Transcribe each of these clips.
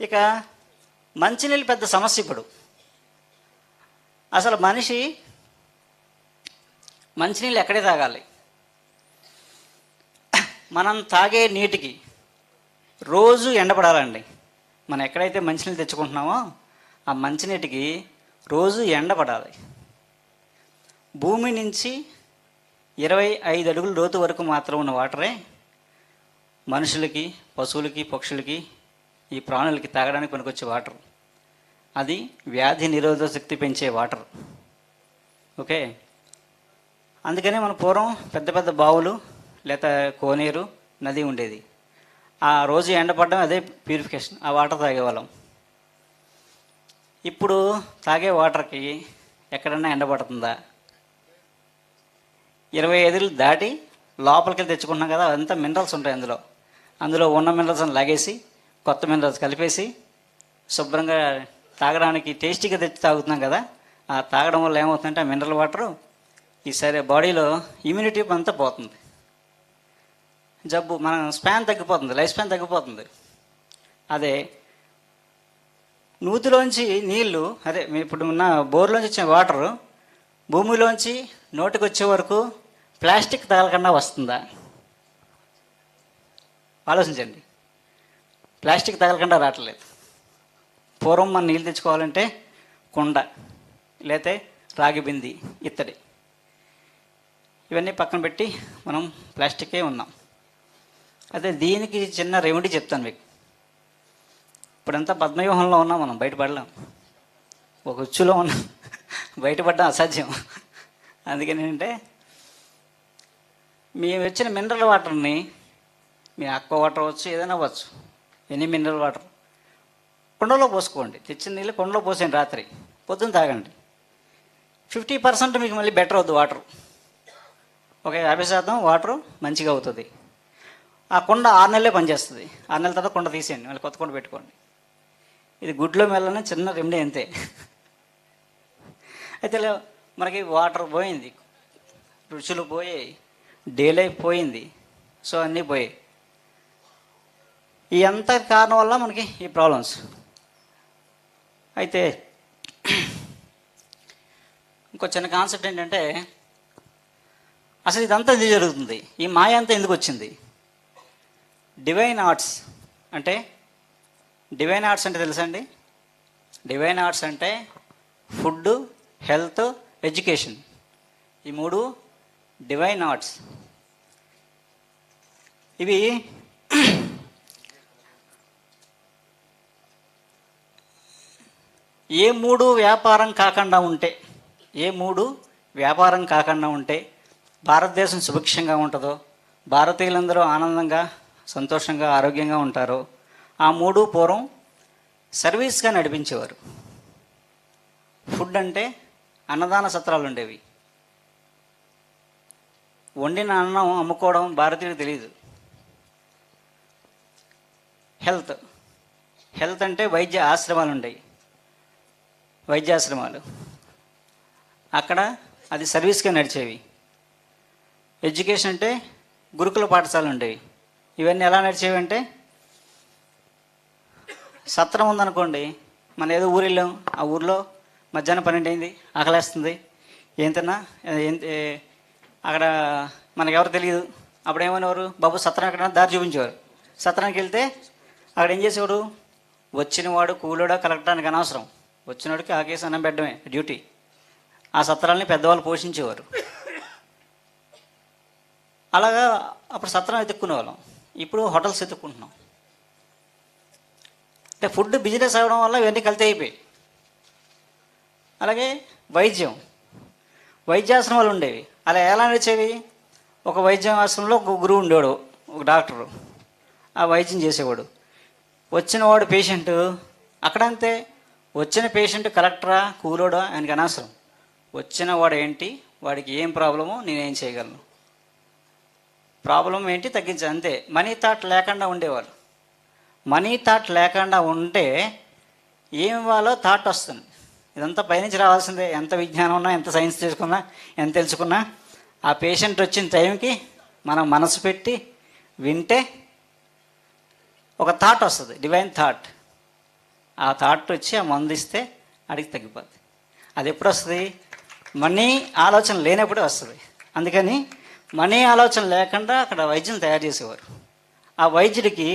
ఇక మంచినీళ్ళు పెద్ద సమస్య. ఇప్పుడు అసలు మనిషి మంచినీళ్ళు ఎక్కడే తాగాలి? మనం తాగే నీటికి రోజు ఎండపడాలండి. మనం ఎక్కడైతే మంచినీళ్ళు తెచ్చుకుంటున్నామో ఆ మంచినీటికి రోజు ఎండపడాలి. భూమి నుంచి 25 అడుగుల లోతు వరకు మాత్రం ఉన్న వాటరే మనుషులకి, పశువులకి, పక్షులకి, ఈ ప్రాణులకి తాగడానికి పనికొచ్చే వాటర్. అది వ్యాధి నిరోధక శక్తి పెంచే వాటర్. ఓకే, అందుకనే మన పూర్వం పెద్ద పెద్ద బావులు లేదా కోనేరు, నది ఉండేది. ఆ రోజు ఎండపడడం అదే ప్యూరిఫికేషన్. ఆ వాటర్ తాగేవాళ్ళం. ఇప్పుడు తాగే వాటర్కి ఎక్కడన్నా ఎండపడుతుందా? 25 దాటి లోపలికి తెచ్చుకుంటున్నాం కదా, అదంతా మినరల్స్ ఉంటాయి అందులో ఉన్న మినరల్స్ లాగేసి కొత్త మినరల్స్ కలిపేసి శుభ్రంగా తాగడానికి టేస్టీగా తెచ్చి తాగుతున్నాం కదా. ఆ తాగడం వల్ల ఏమవుతుందంటే ఆ మినరల్ వాటరు ఈ సరే బాడీలో ఇమ్యూనిటీ అంతా పోతుంది. జబ్బు మన స్పాన్ తగ్గిపోతుంది, లైఫ్ స్పాన్ తగ్గిపోతుంది. అదే నూతిలోంచి నీళ్ళు, అదే ఇప్పుడు ఉన్న బోర్లోంచి వచ్చిన వాటరు భూమిలోంచి నోటికి వచ్చే వరకు ప్లాస్టిక్ తగలకుండా వస్తుందా? ఆలోచించండి. ప్లాస్టిక్ తగలకుండా రావట్లేదు. పూర్వం మనం నీళ్ళు తెచ్చుకోవాలంటే కుండ, లేతే రాగి బింది, ఇత్తడి, ఇవన్నీ పక్కన పెట్టి మనం ప్లాస్టికే ఉన్నాం. అదే దీనికి చిన్న రెమెడీ చెప్తాను మీకు. ఇప్పుడంతా పద్మవ్యూహంలో ఉన్నాం, మనం బయటపడలేం. ఒక ఉచ్చులో ఉన్నాం, బయటపడడం అసాధ్యం. అందుకని ఏంటంటే మేము వచ్చిన మినరల్ వాటర్ని, మీ ఆక్వా వాటర్ అవ్వచ్చు, ఏదైనా అవ్వచ్చు, ఎనీ మినరల్ వాటర్ కుండలో పోసుకోండి. తెచ్చిన నీళ్ళు కుండలో పోసేయండి. రాత్రి పొద్దున్న తాగండి. 50% మీకు మళ్ళీ బెటర్ అవుతుంది వాటర్. ఒక 50% వాటరు మంచిగా అవుతుంది. ఆ కుండ 6 నెలలే పనిచేస్తుంది. 6 నెలల తర్వాత కుండ తీసేయండి, మళ్ళీ కొత్త కుండ పెట్టుకోండి. ఇది గుడ్లో మెల్లనే చిన్న రెమెడీ అంతే. అయితే మనకి వాటర్ పోయింది, రుచులు పోయాయి, డే లైఫ్ పోయింది, సో అన్నీ పోయాయి. ఈ అంత కారణం వల్ల మనకి ఈ ప్రాబ్లమ్స్. అయితే ఇంకో చిన్న కాన్సెప్ట్ ఏంటంటే, అసలు ఇదంతా ఎందుకు జరుగుతుంది? ఈ మాయ అంతా ఎందుకు వచ్చింది? డివైన్ ఆర్ట్స్ అంటే తెలుసా అండి? డివైన్ ఆర్ట్స్ అంటే ఫుడ్, హెల్త్, ఎడ్యుకేషన్, ఈ 3 డివైన్ ఆర్ట్స్. ఇవి ఏ 3 వ్యాపారం కాకుండా ఉంటే భారతదేశం సుభిక్షంగా ఉంటుందో, భారతీయులందరూ ఆనందంగా, సంతోషంగా, ఆరోగ్యంగా ఉంటారో ఆ 3 పూర్వం సర్వీస్గా నడిపించేవారు. ఫుడ్ అంటే అన్నదాన సత్రాలు ఉండేవి. వండిన అన్నం అమ్ముకోవడం భారతీయులకు తెలియదు. హెల్త్ అంటే వైద్య ఆశ్రమాలు ఉండేవి, వైద్యాశ్రమాలు, అక్కడ అది సర్వీస్గా నడిచేవి. ఎడ్యుకేషన్ అంటే గురుకుల పాఠశాలలు ఉండేవి. ఇవన్నీ ఎలా నడిచేవి అంటే, సత్రం ఉందనుకోండి, మనం ఏదో ఊరు వెళ్ళాం, ఆ ఊర్లో మధ్యాహ్నం 12 అయింది, ఆకలేస్తుంది, ఏం తిన్నా అక్కడ మనకెవరు తెలియదు. అప్పుడు ఏమనేవారు, బాబు సత్రం ఎక్కడ, దారి చూపించేవారు. సత్రానికి వెళ్తే అక్కడ ఏం చేసేవాడు, వచ్చినవాడు కూలోడా కలెక్టరానికి అనవసరం, వచ్చినవాడికి ఆకేసి అన్నం పెట్టడమే డ్యూటీ. ఆ సత్రాలని పెద్దవాళ్ళు పోషించేవారు. అలాగా అప్పుడు సత్రం ఎత్తుక్కునే వాళ్ళం. ఇప్పుడు హోటల్స్ ఎత్తుక్కుంటున్నాం. అంటే ఫుడ్ బిజినెస్ అవ్వడం వల్ల ఇవన్నీ కల్తీ అయిపోయాయి. అలాగే వైద్యాశ్రమాలు ఉండేవి. అలా ఎలా నడిచేవి? ఒక వైద్యాశ్రమంలో ఒక గురువు ఉండేవాడు, ఒక డాక్టరు, ఆ వైద్యం చేసేవాడు. వచ్చినవాడు పేషెంట్, అక్కడంతే, వచ్చిన పేషెంట్ కలెక్టరా కూలోడా ఆయనకి అనవసరం. వచ్చిన వాడు ఏంటి, వాడికి ఏం ప్రాబ్లమో నేనేం చేయగలను, ప్రాబ్లం ఏంటి తగ్గించాలి, అంతే. మనీ థాట్ లేకుండా ఉండేవాళ్ళు. మనీ థాట్ లేకుండా ఉంటే ఏం ఇవ్వాలో థాట్ వస్తుంది. ఇదంతా పైనుంచి రావాల్సిందే. ఎంత విజ్ఞానం ఉన్నా, ఎంత సైన్స్ చేసుకున్నా, ఎంత తెలుసుకున్నా, ఆ పేషెంట్ వచ్చిన టైంకి మనం మనసు పెట్టి వింటే ఒక థాట్ వస్తుంది, డివైన్ థాట్. ఆ థాట్ వచ్చి ఆ మందు ఇస్తే అడిగి తగ్గిపోద్ది. అది ఎప్పుడు వస్తుంది? మనీ ఆలోచన లేనప్పుడే వస్తుంది. అందుకని మనీ ఆలోచన లేకుండా అక్కడ వైద్యం తయారు చేసేవారు. ఆ వైద్యుడికి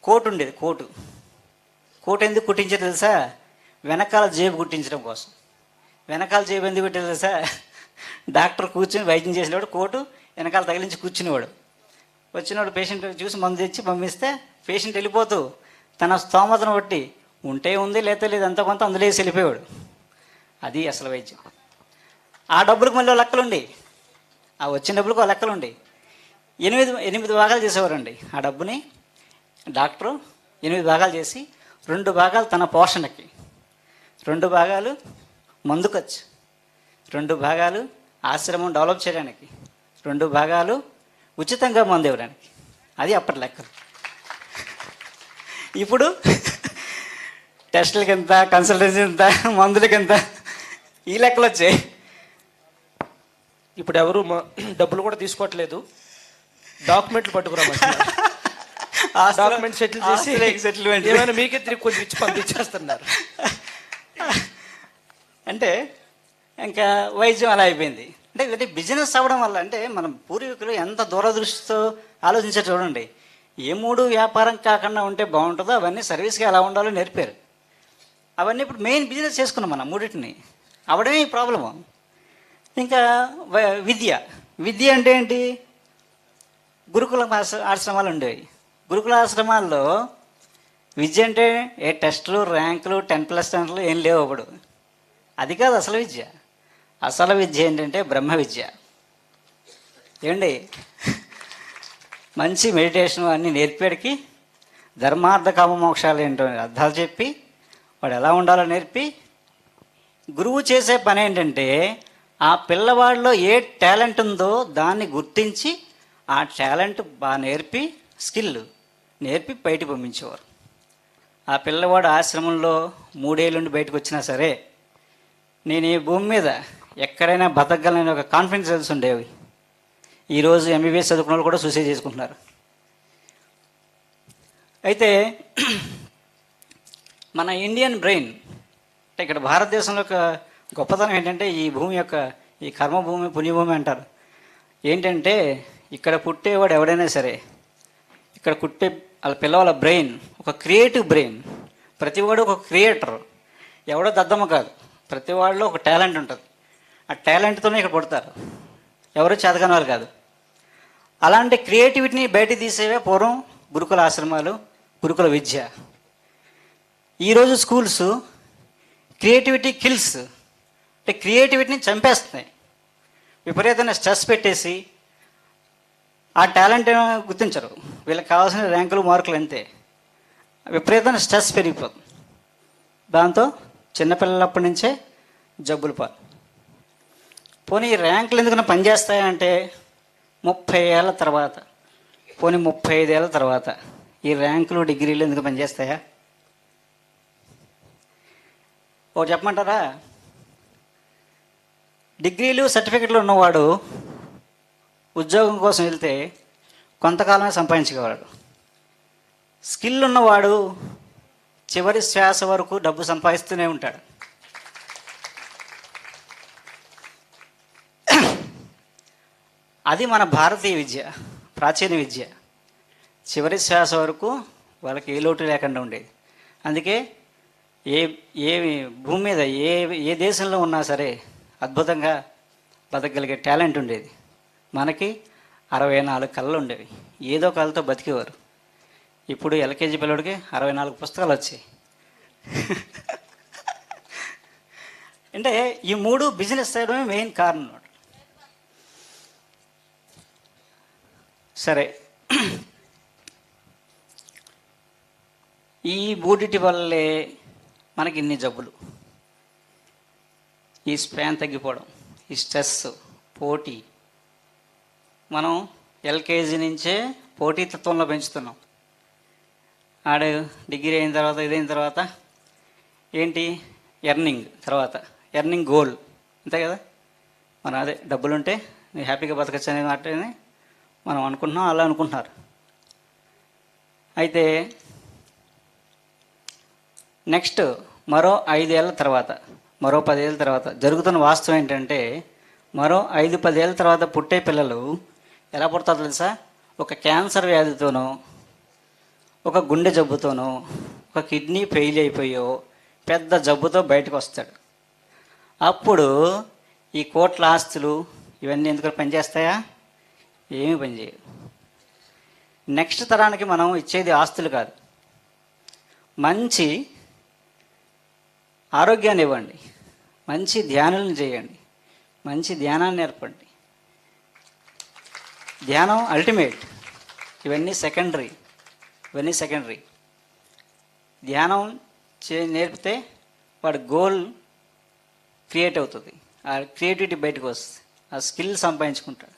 కోటు ఉండేది. కోటు ఎందుకు కుట్టించేది తెలుసా? వెనకాల జేబు కుట్టించడం కోసం. వెనకాల జేబు ఎందుకు కుట్టేది తెలుసా? డాక్టర్ కూర్చొని వైద్యం చేసేవాడు, కోటు వెనకాల తగిలించి కూర్చునేవాడు. వచ్చినవాడు పేషెంట్ చూసి మందు తెచ్చి పంపిస్తే పేషెంట్ వెళ్ళిపోతూ తన స్తోమతను బట్టి ఉంటే ఉంది, లేతే లేదు, అంత కొంత అందులో వేసి వెళ్ళిపోయాడు. అది అసలు వైద్యం. ఆ డబ్బులకు మళ్ళీ లెక్కలుండి, ఆ వచ్చిన డబ్బులకు లెక్కలుండి 8 భాగాలు చేసేవారండి. ఆ డబ్బుని డాక్టరు 8 భాగాలు చేసి 2 భాగాలు తన పోషణకి, 2 భాగాలు మందు ఖర్చు, 2 భాగాలు ఆశ్రమం డెవలప్ చేయడానికి, 2 భాగాలు ఉచితంగా మందు ఇవ్వడానికి. అది అప్పటి లెక్కలు. ఇప్పుడు టెస్టులకి ఎంత, కన్సల్టెన్సీ ఎంత, మందులకి ఎంత, ఈ లెక్కలు వచ్చాయి. ఇప్పుడు ఎవరు డబ్బులు కూడా తీసుకోవట్లేదు, డాక్యుమెంట్లు పట్టుకురామంటున్నారు. డాక్యుమెంట్ సెటిల్ చేసి సెటిల్మెంట్ ఏమైనా మీకే తిరిగి కొంచెం ఇచ్చి పంపించేస్తున్నారు. అంటే ఇంకా వైద్యం అలా అయిపోయింది. అంటే బిజినెస్ అవ్వడం వల్ల, అంటే మన పూర్వీకులు ఎంత దూరదృష్టితో ఆలోచించారు చూడండి. ఏ 3 వ్యాపారం కాకుండా ఉంటే బాగుంటుందో అవన్నీ సర్వీస్గా ఎలా ఉండాలో నేర్పారు. అవన్నీ ఇప్పుడు మెయిన్ బిజినెస్ చేసుకున్నాం మనం మూడింటిని. అవడమే ఈ ప్రాబ్లము. ఇంకా విద్య అంటే ఏంటి? గురుకుల ఆశ్రమాలు ఉండేవి. గురుకుల ఆశ్రమాల్లో విద్య అంటే ఏ టెస్టులు, ర్యాంకులు, 10+10 ఏం లేవు అప్పుడు. అది కాదు అసలు విద్య. అసలు విద్య ఏంటంటే బ్రహ్మ విద్య. ఏమండి, మంచి మెడిటేషన్ అన్నీ నేర్పేడికి ధర్మార్థ కామ మోక్షాలు ఏంటో అర్థాలు చెప్పి వాడు ఎలా ఉండాలో నేర్పి, గురువు చేసే పని ఏంటంటే ఆ పిల్లవాడిలో ఏ టాలెంట్ ఉందో దాన్ని గుర్తించి ఆ టాలెంట్ బాగా నేర్పి, స్కిల్ నేర్పి బయటకు పంపించేవారు. ఆ పిల్లవాడు ఆశ్రమంలో 3 ఏళ్ళ నుండి బయటకు వచ్చినా సరే, నేను ఈ భూమి మీద ఎక్కడైనా బతకగలనని ఒక కాన్ఫిడెన్స్ ఉండేవి. ఈరోజు ఎంబీబీఎస్ చదువుకున్న వాళ్ళు కూడా సూసైడ్ చేసుకుంటున్నారు. అయితే మన ఇండియన్ బ్రెయిన్, అంటే ఇక్కడ భారతదేశంలో ఒక గొప్పతనం ఏంటంటే ఈ భూమి యొక్క, ఈ కర్మభూమి పుణ్యభూమి అంటారు. ఏంటంటే ఇక్కడ పుట్టేవాడు ఎవడైనా సరే, ఇక్కడ పుట్టే వాళ్ళ పిల్లవాళ్ళ బ్రెయిన్ ఒక క్రియేటివ్ బ్రెయిన్. ప్రతివాడు ఒక క్రియేటర్, ఎవడో దద్దమ్మ కాదు. ప్రతి వాళ్ళలో ఒక టాలెంట్ ఉంటుంది. ఆ టాలెంట్తోనే ఇక్కడ పుడతారు, ఎవరు చేతకాని వాళ్ళు కాదు. అలాంటి క్రియేటివిటీని బయట తీసేవే పూర్వం గురుకుల ఆశ్రమాలు, గురుకుల విద్య. ఈరోజు స్కూల్స్ క్రియేటివిటీ కిల్స్, అంటే క్రియేటివిటీని చంపేస్తున్నాయి. విపరీతమైన స్ట్రెస్ పెట్టేసి ఆ టాలెంట్ ఏమో గుర్తించరు. వీళ్ళకి కావాల్సిన ర్యాంకులు, మార్కులు అంతే. విపరీతమైన స్ట్రెస్ పెరిగిపోతుంది. దాంతో చిన్నపిల్లలప్పటి నుంచే జబ్బులు పాలు. పోనీ ఈ ర్యాంకులు ఎందుకన్నా పనిచేస్తాయంటే 30 ఏళ్ళ తర్వాత, పోనీ 35 ఏళ్ళ తర్వాత ఈ ర్యాంకులు, డిగ్రీలు ఎందుకు పనిచేస్తాయా? ఒకటి చెప్పమంటారా? డిగ్రీలు, సర్టిఫికెట్లు ఉన్నవాడు ఉద్యోగం కోసం వెళ్తే కొంతకాలమే సంపాదించగలడు. స్కిల్ ఉన్నవాడు చివరి శ్వాస వరకు డబ్బు సంపాదిస్తూనే ఉంటాడు. అది మన భారతీయ విద్య, ప్రాచీన విద్య. చివరి శ్వాస వరకు వాళ్ళకి ఏ లోటు లేకుండా ఉండేది. అందుకే ఏ భూమి మీద ఏ దేశంలో ఉన్నా సరే అద్భుతంగా బతకగలిగే టాలెంట్ ఉండేది. మనకి 64 కళలు ఉండేవి, ఏదో కళతో బతికేవారు. ఇప్పుడు ఎల్కేజీ పిల్లడికి 64 పుస్తకాలు వచ్చాయి. అంటే ఈ 3 బిజినెస్ చేయడమే మెయిన్ కారణం. సరే, ఈ మూడిటి వల్లే మనకి ఇన్ని జబ్బులు. ఈ స్పాన్ తగ్గిపోవడం, ఈ స్ట్రెస్, పోటీ. మనం ఎల్కేజీ నుంచే పోటీతత్వంలో పెంచుతున్నాం. ఆడు డిగ్రీ అయిన తర్వాత, ఇదైన తర్వాత ఏంటి, ఎర్నింగ్ గోల్, అంతే కదా. మనం అదే డబ్బులుంటే నేను హ్యాపీగా బతకచ్చు అనే మాటని మనం అనుకుంటున్నాం, అలా అనుకుంటున్నారు. అయితే నెక్స్ట్ మరో 5 ఏళ్ళ తర్వాత, మరో 10 ఏళ్ళ తర్వాత జరుగుతున్న వాస్తవం ఏంటంటే, మరో 5-10 ఏళ్ళ తర్వాత పుట్టే పిల్లలు ఎలా పుడతారో తెలుసా? ఒక క్యాన్సర్ వ్యాధితోనో, ఒక గుండె జబ్బుతోనో, ఒక కిడ్నీ ఫెయిల్ అయిపోయో పెద్ద జబ్బుతో బయటకు వస్తాడు. అప్పుడు ఈ కోట్ల ఆస్తులు ఇవన్నీ ఎందుకు పనిచేస్తాయా? ఏమీ పనిచేయవు. నెక్స్ట్ తరానికి మనం ఇచ్చేది ఆస్తులు కాదు, మంచి ఆరోగ్యాన్ని ఇవ్వండి, మంచి ధ్యానాలను చేయండి, మంచి ధ్యానాన్ని నేర్పండి. ధ్యానం అల్టిమేట్, ఇవన్నీ సెకండరీ. ధ్యానం నేర్పితే వాడి గోల్ క్రియేట్ అవుతుంది, ఆ క్రియేటివిటీ బయటకు వస్తుంది, ఆ స్కిల్ సంపాదించుకుంటాడు.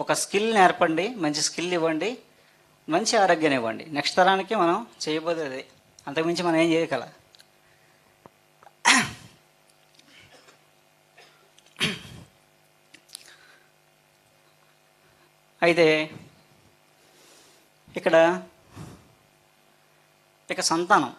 ఒక స్కిల్ నేర్పండి, మంచి స్కిల్ ఇవ్వండి, మంచి ఆరోగ్యాన్ని ఇవ్వండి. నెక్స్ట్ తరానికి మనం చేయబోతే అదే, అంతకుమించి మనం ఏం చేయగల. అయితే ఇక సంతానం